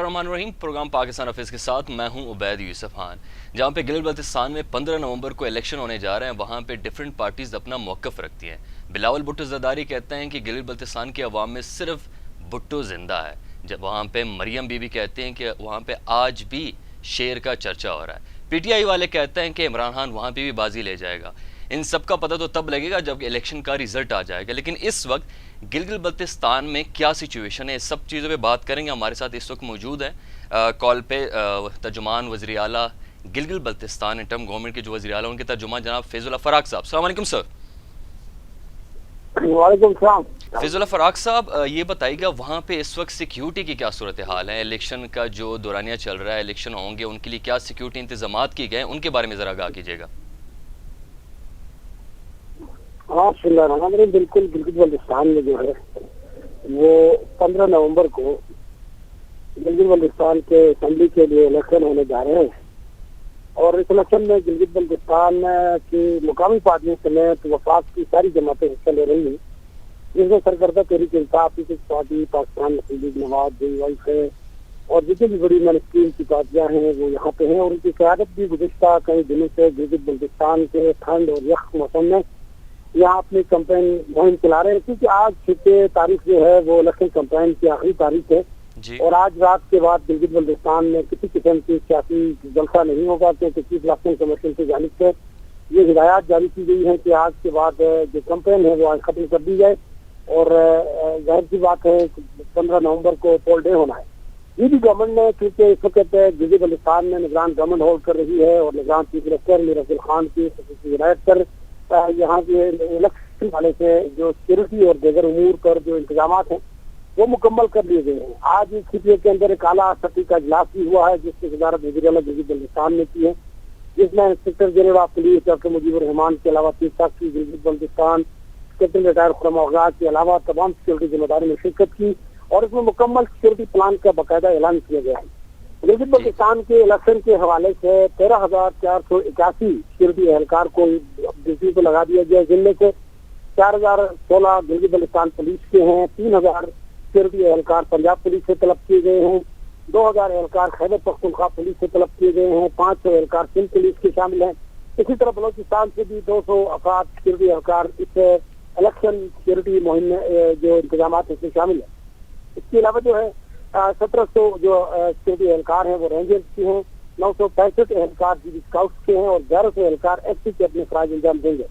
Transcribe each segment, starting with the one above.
बिस्मिल्लाहिर्रहमानिर्रहीम। Programme Pakistan office के साथ मैं हूं उबैद यूसुफ खान। जहां पे गिलगित बल्तिस्तान में 15 नवंबर को इलेक्शन होने जा रहे हैं, वहां पे डिफरेंट पार्टीज अपना मौक़िफ़ रखती हैं। बिलावल भुट्टो ज़रदारी कहते हैं कि गिलगित बल्तिस्तान के अवाम में सिर्फ भुट्टो जिंदा है, जब वहाँ पे मरियम बीबी कहते हैं कि वहाँ पे आज भी शेर का चर्चा हो रहा है। पीटीआई वाले कहते हैं कि इमरान खान वहाँ पे भी बाजी ले जाएगा। इन सब का पता तो तब लगेगा जब इलेक्शन का रिजल्ट आ जाएगा, लेकिन इस वक्त गिलगित बल्तिस्तान में क्या सिचुएशन है, सब चीज़ों पे बात करेंगे। हमारे साथ इस वक्त मौजूद है कॉल पे तर्जुमान वज़ीर आला गिलगित बल्तिस्तान इंटर्म गवर्नमेंट के जो वज़ीर आला उनके तर्जुमान जनाब फैज़ुल्लाह फ़राक साहब। अस्सलाम वालेकुम सर। वालेकुम सलाम। फैज़ुल्लाह फ़राक साहब, ये बताइएगा वहाँ पे इस वक्त सिक्योरिटी की क्या सूरत हाल है? इलेक्शन का जो दौरानिया चल रहा है, इलेक्शन होंगे, उनके लिए क्या सिक्योरिटी इंतजाम किए गए, उनके बारे में ज़रा आगाह कीजिएगा। हाँ, बिल्कुल गिलगित बल्तिस्तान में जो है वो 15 नवंबर को गिलगित बल्तिस्तान के असेंबली के लिए इलेक्शन होने जा रहे हैं और इस इलेक्शन में गिलगित बल्तिस्तान की मुकामी पार्टियों समेत वफाक की सारी जमातें हिस्सा ले रही हैं, जिसमें सरकर्दा तहरीक इंसाफ, पीपल्स पार्टी, पाकिस्तान मुस्लिम लीग नवाज, JYF है और जितनी भी बड़ी मेनस्ट्रीम की पार्टियां हैं वो यहाँ पे हैं और उनकी क़यादत भी गुज़िश्ता कई दिनों से गिलगित बल्तिस्तान के ठंड और यख मौसम में यहाँ अपनी कैंपेन मुहिम चला रहे हैं, क्योंकि आज 6 तारीख जो है वो इलेक्शन कैंपेन की आखिरी तारीख है और आज रात के बाद गिलगित बल्तिस्तान में किसी किस्म की सियासी जलसा नहीं होगा, क्योंकि चीफ इलेक्शन कमीशन की जानिब से ये हिदायत जारी की गई है कि आज के बाद जो कैंपेन है वो आज खत्म कर दी जाए और जाहिर सी बात है 15 नवंबर को पोल डे होना है। ये भी गवर्नमेंट ने, क्योंकि इस वक्त गिलगित बल्तिस्तान में निगरान गवर्नमेंट होल्ड कर रही है और निगरान चीफ मिनिस्टर मीर अब्दुल खान की हिदायत पर यहाँ के इलेक्शन वाले से जो सिक्योरिटी और दीगर उमूर पर जो इंतजाम हैं वो मुकम्मल कर लिए गए हैं। आज इस खिते के अंदर एक आला सतही का इजलास भी हुआ है जिसकी सदारत वज़ीर आला गिलगित बल्तिस्तान ने की है, जिसमें inspector general of police doctor Mujibur Rahman के अलावा chief secretary Gilgit Baltistan, captain retire Khurram Aghaz के अलावा तमाम सिक्योरिटी जिम्मेदारी में शिरकत की और इसमें मुकम्मल सिक्योरिटी प्लान का बाकायदा ऐलान किया गया है। गिलगित बल्तिस्तान के इलेक्शन के हवाले से 13,481 सिक्योरिटी एहलकार को ड्यूटी पर लगा दिया गया, जिनमें से 4,016 गिलगित बल्तिस्तान पुलिस के हैं, 3,000 सिक्योरिटी एहलकार पंजाब पुलिस से तलब किए गए हैं, 2,000 एहलकार खैबर पख्तूनख्वा पुलिस से तलब किए गए हैं, 500 एहलकार सिंध पुलिस के शामिल हैं। इसी तरह बलोचिस्तान से भी 200 अफराद सिक्योरिटी एहलकार इस इलेक्शन सिक्योरिटी मुहिम में जो इंतजाम इसमें शामिल है। इसके अलावा जो है 1700 जो सिक्योरिटी एहलकार हैं वो रेंजर्स के हैं, 965 एहलकार जीबी स्काउट्स के हैं और 1100 एहलकार एसपी के अपने फराज अंजाम देंगे।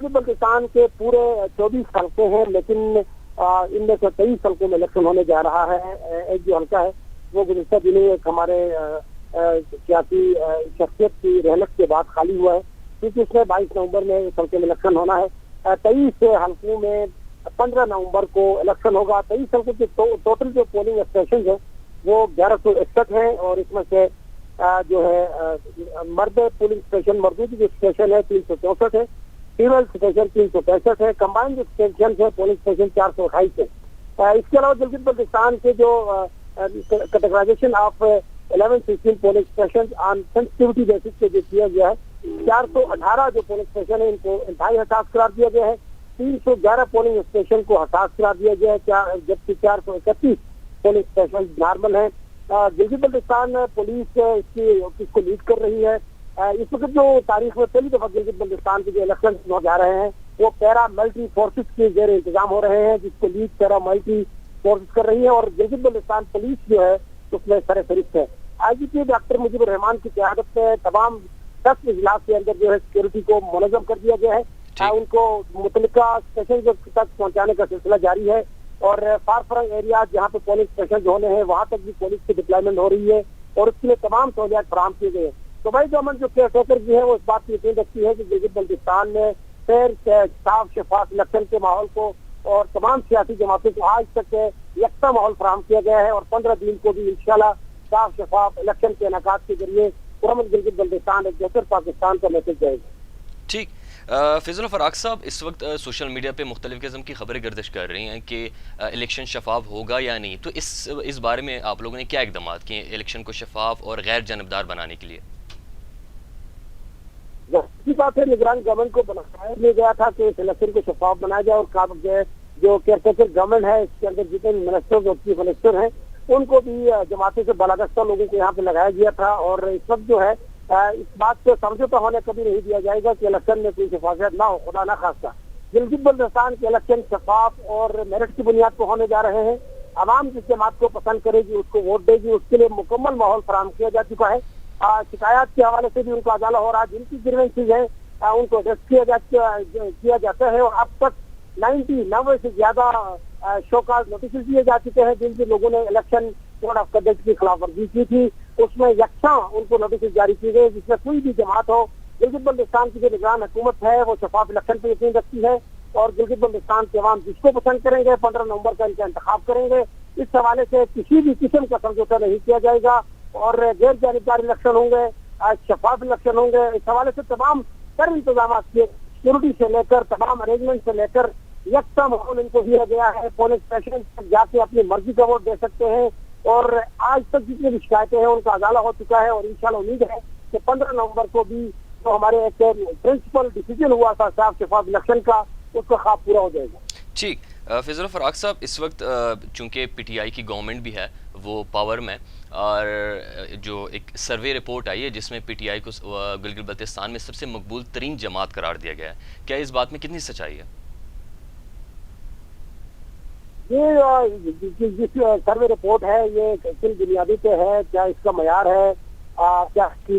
बल्तिस्तान के पूरे 24 हल्के हैं, लेकिन इनमें से 23 हल्कों में इलेक्शन होने जा रहा है। एक जो हल्का है वो गुज़िश्ता दिनों एक हमारे सियासी शख्सियत की रहलत के बाद खाली हुआ है, क्योंकि उसमें 22 नवंबर में इस हल्के में इलेक्शन होना है। 23 हल्कों में 15 नवंबर को इलेक्शन होगा। 23 हल्कों के टोटल जो पोलिंग स्टेशन है वो 1161 है और इसमें से जो है मर्द पोलिंग स्टेशन, मर्दों की जो स्टेशन है 364 है, फीमेल स्टेशन 365 है, कंबाइंड जो स्टेशन है पोलिंग स्टेशन 428 है। इसके अलावा गिलगित बल्तिस्तान के जो categorization of 11-16 polling station on sensitivity basis पे जो किया गया है, 418 जो पोलिंग स्टेशन है इनको इंतहाई हसास करार दिया गया है, 311 पोलिंग स्टेशन को हसास करार दिया गया है, जबकि 431 पोलिंग स्टेशन नॉर्मल है। गिलगित बल्तिस्तान पुलिस इसको लीड कर रही है। इस वक्त जो तारीख में पहली दफा गिलगित बल्तिस्तान के जो इलेक्शन हो जा रहे हैं वो पैरा मिलिट्री फोर्सेस के जेर इंतजाम हो रहे हैं, जिसको लीड पैरा मिलिट्री फोर्सेस कर रही है और गिलगित बल्तिस्तान पुलिस जो है उसमें सरफहरिस्त है। IGP डॉक्टर मुजीबुर रहमान की क़यादत में तमाम 10 इजलास के अंदर जो है सिक्योरिटी को मुनज़्ज़म कर दिया गया है। उनको मुतल्लिका स्टेशन तक पहुंचाने का सिलसिला जारी है और फार फ्रंट एरिया जहाँ पे पोलिंग स्टेशन होने हैं वहाँ तक भी पुलिस की डिप्लॉयमेंट हो रही है और उसके लिए तमाम सहूलियात फराहम किए गए हैं। तो भाई गवर्नमेंट जो केयर टेकर भी है वो इस बात की यकीन रखती है कि गिलगित बल्तिस्तान में फेयर साफ शफाफ इलेक्शन के माहौल को और तमाम सियासी जमातों को आज तक यकसा माहौल फराहम किया गया है और 15 दिन को भी इंशाल्लाह साफ शफाफ इलेक्शन के इनेकाद के जरिए पुरअमन गिलगित बल्तिस्तान एक बेहतर पाकिस्तान का मैसेज जाएगा। ठीक। फैज़ुल्लाह फ़राक साहब, इस वक्त सोशल मीडिया पे मुख्तलिफ़ किस्म की खबरें गर्दिश कर रही हैं कि इलेक्शन शफाफ होगा या नहीं, तो इस बारे में आप लोगों ने क्या इक़दाम किए इलेक्शन को शफाफ और गैर जानबदार बनाने के लिए? बात है, निगरान गवर्नमेंट को बनाया गया था कि इस इलेक्शन को शफाफ बनाया जाए और जो केयर टेकर गवर्नमेंट है इसके अंदर जितने मिनिस्टर और चीफ मिनिस्टर हैं उनको भी जमाते से बलादस्ता लोगों को यहाँ पे लगाया गया था। और इस वक्त जो है इस बात से समझौता होने कभी नहीं दिया जाएगा कि इलेक्शन में कोई शफाफियत ना हो, खुदा ना खास्ता। गिलगित बल्तिस्तान के इलेक्शन शफाफ और मेरिट की बुनियाद पर होने जा रहे हैं। आवाम जिस जमात को पसंद करेगी उसको वोट देगी, उसके लिए मुकम्मल माहौल फराहम किया जा चुका है। शिकायत के हवाले से भी उनका अजाला हो रहा है, जिनकी ग्रीवेंसेस है उनको अरेस्ट किया जाता है। और अब तक 90 से ज्यादा शोकाज नोटिस दिए जा चुके हैं जिनसे लोगों ने इलेक्शन कोड ऑफ कंडक्ट की खिलाफ वर्जी की थी। उसमें यकसा उनको नोटिस जारी की गई, जिसमें कोई भी जमात हो। गिलगित बल्तिस्तान की जो निगरान हुकूमत है वो शफाफ इलेक्शन पर यकीन रखती है और गिलगित बल्तिस्तान के अवाम जिसको पसंद करेंगे 15 नवंबर का इनका इंतखाब करेंगे। इस हवाले से किसी भी किस्म का समझौता नहीं किया जाएगा और गैर जानिबदार इलेक्शन होंगे, शफाफ इलेक्शन होंगे। इस हवाले से तमाम तर इंतजाम सिक्योरिटी से लेकर तमाम अरेंजमेंट से लेकर यकसा माहौल इनको दिया गया है। पौने स्टेशन तक जाके अपनी मर्जी का वोट दे सकते हैं और आज तक जितनी भी शिकायतें हैं उनका अजाला हो चुका है। और इंशाल्लाह उम्मीद है कि 15 नवंबर को भी तो हमारे एक प्रिंसिपल डिसीजन हुआ था साफ शफाफ इलेक्शन का, उसका ख्वाब पूरा हो जाएगा। ठीक। फैजल फराक साहब, इस वक्त चूंकि पीटीआई की गवर्नमेंट भी है वो पावर में, और जो एक सर्वे रिपोर्ट आई है जिसमें पीटीआई को गिलगित बल्तिस्तान में सबसे मकबूल तरीन जमात करार दिया गया है, क्या इस बात में कितनी सच्चाई है? ये जिस सर्वे रिपोर्ट है ये किन बुनियादी पे है, क्या इसका मयार है, क्या इसकी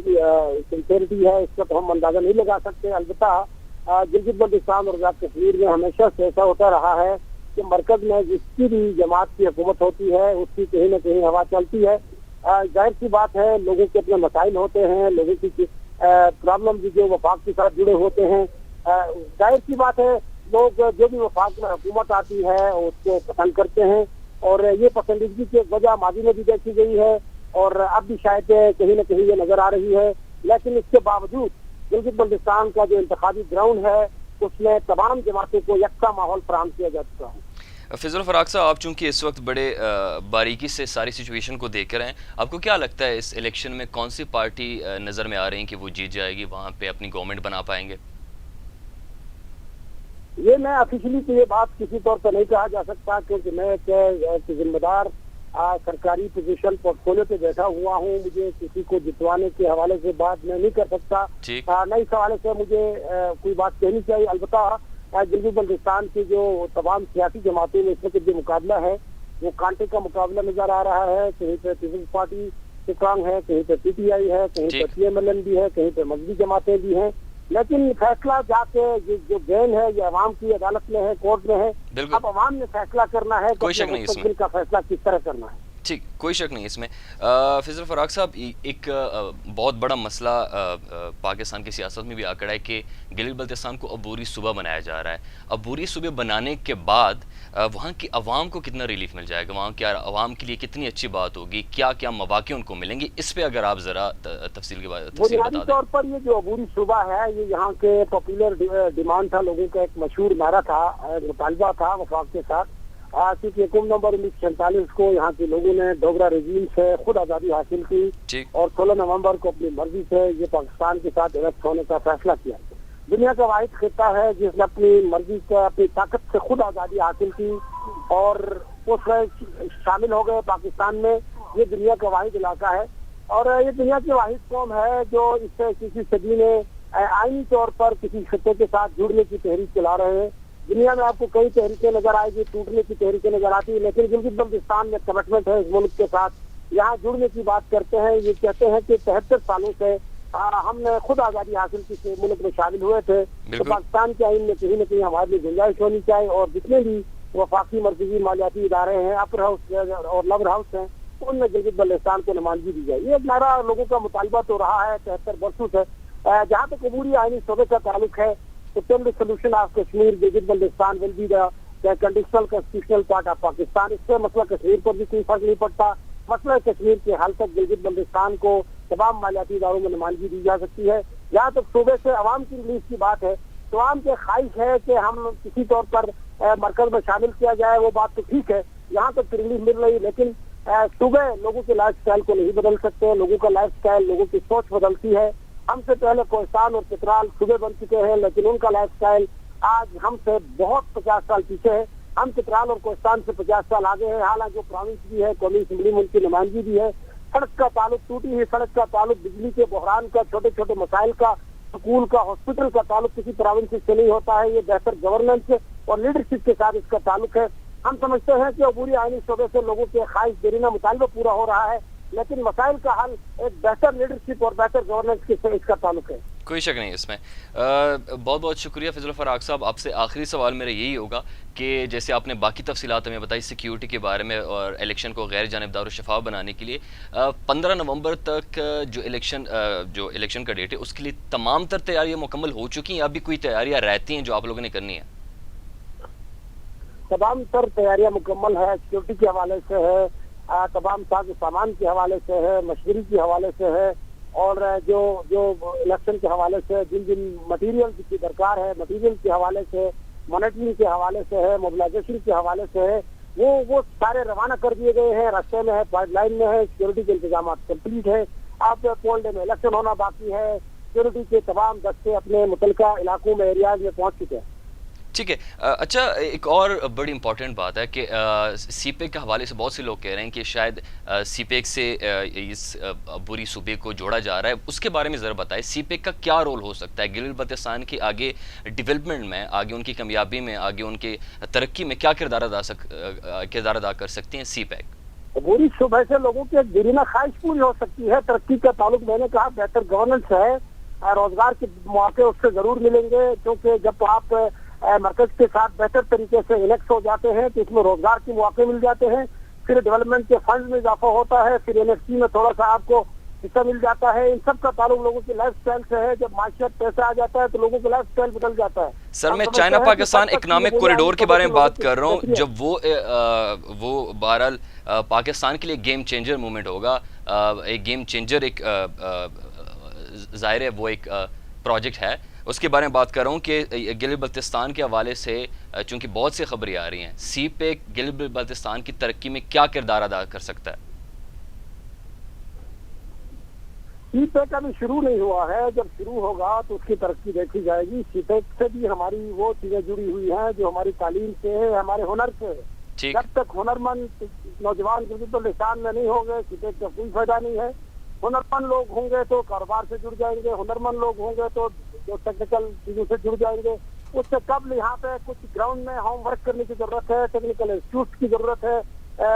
सिंसेरिटी है, इसका तो हम अंदाजा नहीं लगा सकते। अलबत्ता गिलगित बल्तिस्तान और आजाद कश्मीर में हमेशा से ऐसा होता रहा है कि मरकज में जिसकी भी जमात की हुकूमत होती है उसकी कहीं न कहीं हवा चलती है। जाहिर सी बात है, लोगों के अपने मसाइल होते हैं, लोगों की प्रॉब्लम भी जो वफाक के साथ जुड़े होते हैं। जाहिर सी बात है, लोग जो भी वफाक में हुकूमत आती है उसको पसंद करते हैं और ये पसंदीदगी की वजह माजी में भी देखी गई है और अब भी शायद कहीं न कहीं ये नजर आ रही है। लेकिन इसके बावजूद गिलगित बल्तिस्तान का जो इंतखाबी ग्राउंड है उसमें तमाम जमातों को यकसा माहौल फराहम किया जा चुका है। फैजल फराक साहब, आप चूंकि इस वक्त बड़े बारीकी से सारी सिचुएशन को देख रहे हैं, आपको क्या लगता है इस इलेक्शन में कौन सी पार्टी नज़र में आ रही है कि वो जीत जाएगी, वहाँ पे अपनी गवर्नमेंट बना पाएंगे? ये मैं ऑफिशियली तो ये बात किसी तौर पर नहीं कहा जा सकता क्योंकि मैं एक जिम्मेदार सरकारी पोजीशन पोर्टफोलियो पे बैठा हुआ हूँ। मुझे किसी को जितवाने के हवाले से बात मैं नहीं कर सकता, न इस हवाले से मुझे कोई बात कहनी चाहिए। अलबत्ता गिलगित बल्तिस्तान की जो तमाम सियासी जमातों में इस वक्त जो मुकाबला है वो कांटे का मुकाबला नजर आ रहा है। कहीं पे पीपल्स पार्टी स्ट्रांग है, कहीं पे पीटीआई है, कहीं पे पीएमएलएन भी है, कहीं पे मजहबी जमातें भी हैं। लेकिन फैसला जाके जो गेन है ये अवाम की अदालत में है, कोर्ट में है। अब अवाम ने फैसला करना है, कोई शक नहीं इसमें का फैसला किस तरह करना है। ठीक, कोई शक नहीं इसमें। फैजल फराक साहब, एक बहुत बड़ा मसला पाकिस्तान की सियासत में भी आकड़ा है कि गिलगित बल्तिस्तान को अबूरी सूबा बनाया जा रहा है। अबूरी सूबे बनाने के बाद वहाँ की आवाम को कितना रिलीफ मिल जाएगा, वहाँ के आवाम के लिए कितनी अच्छी बात होगी, क्या क्या मौके उनको मिलेंगे, इस पे अगर आप जरा तफसील बता दें। बुनियादी तौर पर ये जो अबूरी सूबा है ये यहाँ के पॉपुलर डिमांड था, लोगों का एक मशहूर नारा था, मुतालबा था वफाक के साथ। क्योंकि 1 नवंबर 1947 को यहाँ के लोगों ने डोगरा रजीम से खुद आज़ादी हासिल की और 16 नवंबर को अपनी मर्जी से ये पाकिस्तान के साथ इलेक्ट होने का फैसला किया। दुनिया का वाहिद खिता है जिसने अपनी मर्जी से अपनी ताकत से खुद आज़ादी हासिल की और उसमें शामिल हो गए पाकिस्तान में। ये दुनिया का वाहिद इलाका है और ये दुनिया की वाहिद कौम है जो इससे किसी सदी में आईनी तौर पर किसी खिते के साथ जुड़ने की तहरीक चला रहे हैं। दुनिया में आपको कई तहरीकें नजर आएगी, टूटने की तहरीकें नजर आती है, लेकिन गिलगित बल्तिस्तान में कमिटमेंट है इस मुल्क के साथ, यहाँ जुड़ने की बात करते हैं। ये कहते हैं कि 73 सालों से हमने खुद आज़ादी हासिल की, मुल्क में शामिल हुए थे, तो पाकिस्तान के आइन में कहीं न कहीं हमारे लिए गुंजाइश होनी चाहिए और जितने भी वफाकी मरकजी मालियाती इदारे हैं, अपर हाउस और लोअर हाउस हैं, उनमें गिलगित बल्तिस्तान को नुमाइंदगी दी जाए। ये नारा लोगों का मुतालबा तो रहा है 73 वर्षों से। जहाँ तक अबूरी आईनी शोबे का ताल्लुक है, temporary solution of Kashmir Gilgit Baltistan will be the conditional constitutional part of Pakistan. इससे मसला कश्मीर पर भी कोई फर्क नहीं पड़ता। मसला कश्मीर के हाल तक गिलगित बल्तिस्तान को तमाम मालियाती इदारों में नुमाइंदगी दी जा सकती है। जहाँ तक सूबे से अवाम की रिलीफ की बात है तो आम की ख्वाहिश है कि हम किसी तौर पर मरकज में शामिल किया जाए, वो बात तो ठीक है, यहाँ तक रिलीफ मिल रही, लेकिन सूबे लोगों के लाइफ स्टाइल को नहीं बदल सकते। लोगों का लाइफ स्टाइल, लोगों की सोच बदलती है। हमसे पहले कोहिस्तान और चित्राल सूबे बन चुके हैं, लेकिन उनका लाइफ स्टाइल आज हमसे बहुत 50 साल पीछे है। हम चित्राल और कोस्तान से 50 साल आगे हैं। हालांकि वो प्रोविंस भी है, कौमी असम्बली में उनकी नुमाइंदगी भी है। सड़क का ताल्लुक, टूटी हुई सड़क का ताल्लुक, बिजली के बहरान का, छोटे छोटे मसाइल का, स्कूल का, हॉस्पिटल का ताल्लुक किसी प्रोविंस से नहीं होता है। ये बेहतर गवर्नेंस और लीडरशिप के साथ इसका ताल्लुक है। हम समझते हैं कि अबूरी आईनी शोबे से लोगों के ख्वाहिश देरीना मुतालबा पूरा हो रहा है, लेकिन मसाइल का हल एक बेहतर लीडरशिप और बेहतर गवर्नेंस के इसका ताल्लुक है। कोई शक नहीं इसमें। बहुत बहुत शुक्रिया फैज़ल फराग साहब। आपसे आखिरी सवाल मेरा यही होगा कि जैसे आपने बाकी तफसीलात हमें बताई सिक्योरिटी के बारे में और इलेक्शन को गैर जानिबदार और शफाफ बनाने के लिए, 15 नवंबर तक जो इलेक्शन का डेट है उसके लिए तमाम तर तैयारियाँ मुकम्मल हो चुकी हैं या अभी कोई तैयारियाँ रहती हैं जो आप लोगों ने करनी है? तमाम तर तैयारियां मुकम्मल है, सिक्योरिटी के हवाले से है, तमाम साज सामान के हवाले से है, मशीनरी के हवाले से है, और जो जो इलेक्शन के हवाले से जिन जिन मटेरियल की दरकार है, मटेरियल के हवाले से, मॉनिटरिंग के हवाले से है, मोबिलाइजेशन के हवाले से है, वो सारे रवाना कर दिए गए हैं। रास्ते में है, पाइपलाइन में है, सिक्योरिटी के इंतजाम कंप्लीट है। अब पोल डे में इलेक्शन होना बाकी है। सिक्योरिटी के तमाम दस्ते अपने मुतलका इलाकों में, एरियाज में पहुंच चुके हैं। ठीक है। अच्छा, एक और बड़ी इंपॉर्टेंट बात है कि सीपेक के हवाले से बहुत से लोग कह रहे हैं कि शायद सीपेक से इस बुरी सूबे को जोड़ा जा रहा है। उसके बारे में ज़रा बताएं, सीपेक का क्या रोल हो सकता है गिलगित बल्तिस्तान की आगे डेवलपमेंट में, आगे उनकी कामयाबी में, आगे उनके तरक्की में क्या किरदार अदा कर सकती हैं सीपेक? बुरी सूबे से लोगों की एक देरीना ख्वाहिश पूरी हो सकती है। तरक्की का ताल्लुक मैंने कहा बेहतर गवर्नेंस है, रोजगार के मौके उससे जरूर मिलेंगे, क्योंकि जब आप मरकज के साथ बेहतर तरीके से इलेक्ट हो जाते हैं तो इसमें रोजगार के मौके मिल जाते हैं, फिर डेवलपमेंट के फंड में इजाफा होता है, फिर एनएससी में थोड़ा सा आपको हिस्सा मिल जाता है। इन सब का ताल्लुक लोगों की लाइफ स्टाइल से है। जब माशियत पैसा आ जाता है तो लोगों की लाइफ स्टाइल बदल जाता है। सर, मैं चाइना पाकिस्तान इकोनॉमिक कॉरिडोर के बारे में बात कर रहा हूँ। जब वो बहरहाल पाकिस्तान के लिए गेम चेंजर मूवमेंट होगा, एक गेम चेंजर, एक जाहिर है वो एक प्रोजेक्ट है, उसके बारे में बात कर रहा हूँ कि गिलगित बल्तिस्तान के हवाले से चूंकि बहुत सी खबरें आ रही हैं, सीपेक गिलगित बल्तिस्तान की तरक्की में क्या किरदार अदा कर सकता है? सीपेक अभी शुरू नहीं हुआ है, जब शुरू होगा तो उसकी तरक्की देखी जाएगी। सीपेक से भी हमारी वो चीजें जुड़ी हुई हैं जो हमारी तालीम से है, हमारे हुनर से है। जब तक हुनरमंद नौजवान गिलगित बल्तिस्तान में नहीं होंगे, सीपेक का कोई फायदा नहीं है। हुनरमंद लोग होंगे तो कारोबार से जुड़ जाएंगे, हुनरमंद लोग होंगे तो जो टेक्निकल चीजों से जुड़ जाएंगे। उससे कब यहाँ पे कुछ ग्राउंड में होमवर्क करने की जरूरत है, टेक्निकल इंस्टीट्यूट की जरूरत है,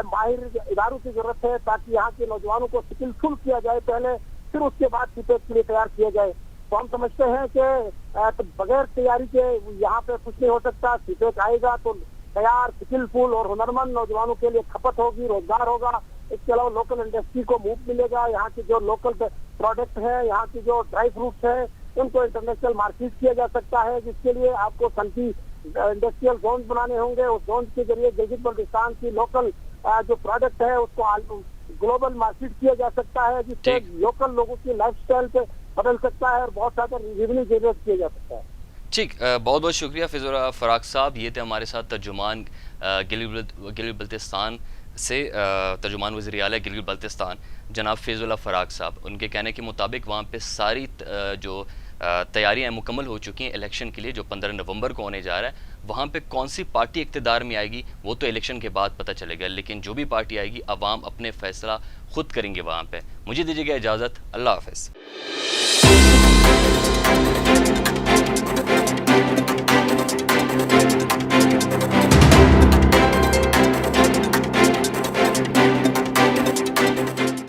माहिर इदारों की जरूरत है, ताकि यहाँ के नौजवानों को स्किलफुल किया जाए पहले, फिर उसके बाद सीपेक के लिए तैयार किया जाए। तो हम समझते हैं कि बगैर तैयारी के यहाँ पे कुछ नहीं हो सकता। सीपेक आएगा तो तैयार, स्किलफुल और हुनरमंद नौजवानों के लिए खपत होगी, रोजगार होगा। इसके अलावा लोकल इंडस्ट्री को मूव मिलेगा। यहाँ की जो लोकल प्रोडक्ट है, यहाँ की जो ड्राई फ्रूट्स है, उनको इंटरनेशनल मार्केट किया जा सकता है, जिसके लिए आपको संकी इंडस्ट्रियल जोन बनाने होंगे। उस जोन के जरिए गिलगित बल्तिस्तान की लोकल जो प्रोडक्ट है उसको ग्लोबल मार्केट किया जा सकता है, जिससे लोकल लोगों की लाइफ स्टाइल पे बदल सकता है और बहुत सारा रेवेन्यू जनरेट किया जा सकता है। ठीक, बहुत बहुत शुक्रिया फैज़ल फराग साहब। ये थे हमारे साथ तर्जुमान गिलगित बल्तिस्तान से, तर्जुमान वज़ीर आला गिलगित बल्तिस्तान जनाब फैज़ल फराग साहब। उनके कहने के मुताबिक वहाँ पे सारी जो तैयारियां मुकम्मल हो चुकी हैं इलेक्शन के लिए जो 15 नवंबर को होने जा रहा है। वहाँ पे कौन सी पार्टी इक़्तिदार में आएगी वो तो इलेक्शन के बाद पता चलेगा, लेकिन जो भी पार्टी आएगी अवाम अपने फैसला खुद करेंगे वहाँ पे। मुझे दीजिएगा इजाज़त, अल्लाह हाफ़िज़।